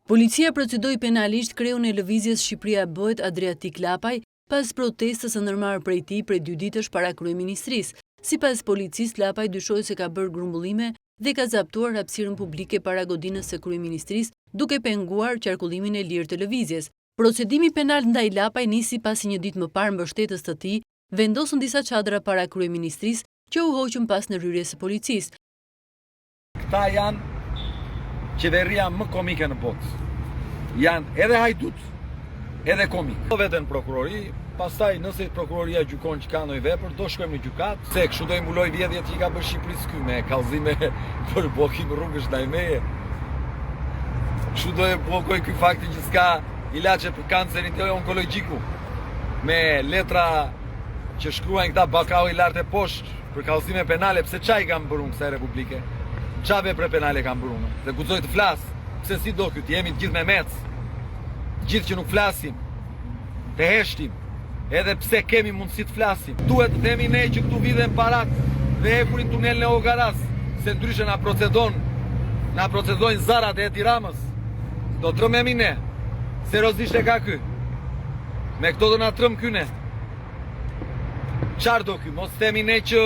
Policia procedoi penalisht kreun e lëvizjes Shqipëria Bëhet Adriatik Lapaj pas protestës së ndërmarrë prej tij prej 2 ditësh para kryeministrisë. Sipas policisë, Lapaj dyshohet se ka bërë grumbullime dhe ka zaptuar hapësirën publike para godinës së kryeministrisë, duke penguar qarkullimin e lirë të lëvizjes. Procedimi penal ndaj Lapaj nisi pasi një ditë më parë mbështetës të tij vendosën disa çadra para kryeministrisë që u hoqën pas ndërhyrjes së policisë. Këta janë qeveria më komike në botë. Janë edhe hajdut, edhe komik. Do veten prokurori, pastaj nëse prokuroria gjykon që ka ndonjë vepër, do shkojmë në gjykat. Se kështu do i mbuloj vjedhjet që i ka bërë Shqipërisë ky me kallëzime për bllokim rrugësh ndaj meje. Kështu do e bllokoj ky fakti që s'ka ilaçe për kancerin onkologjiku. Me letra që shkruajnë këta Ballkau i lartë e poshtë për kallëzime penale, pse çaj kanë bërë kësaj republike? Qa vepre penale kam bërë unë? Dhe guxoj të flas. Pse si do këtë? Jemi të gjithë me mec. Gjithë që nuk flasim. Të heshtim. Edhe pse kemi mundësi të flasim. Duhet të themi ne që këtu vidhen parat dhe hekurin tunelin e Ogaras. Se ndryshe na procedojnë zarat e Tiranës. Do të trëmemi ne. Seriozisht e ka ky. Me këto do na trëm ky ne. Çfarë do ky? Mos themi ne që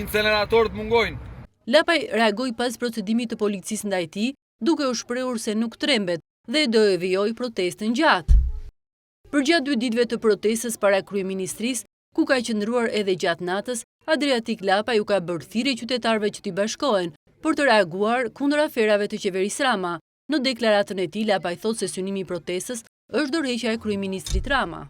inceneratorët mungojnë. Lapaj reagoi pas procedimit të policisë ndaj tij, duke u shprehur se nuk trembet dhe do e vijojë protestën gjatë. Përgjatë 2 ditëve të protestës para kryeministrisë, ku ka qëndruar edhe gjatë natës, Adriatik Lapaj u ka bërë thirrje qytetarëve që t'i bashkohen për të reaguar kundër aferave të qeverisë Rama. Në deklaratën e tij, Lapaj thotë se synimi i protestës është dorëheqja e kryeministrit Rama.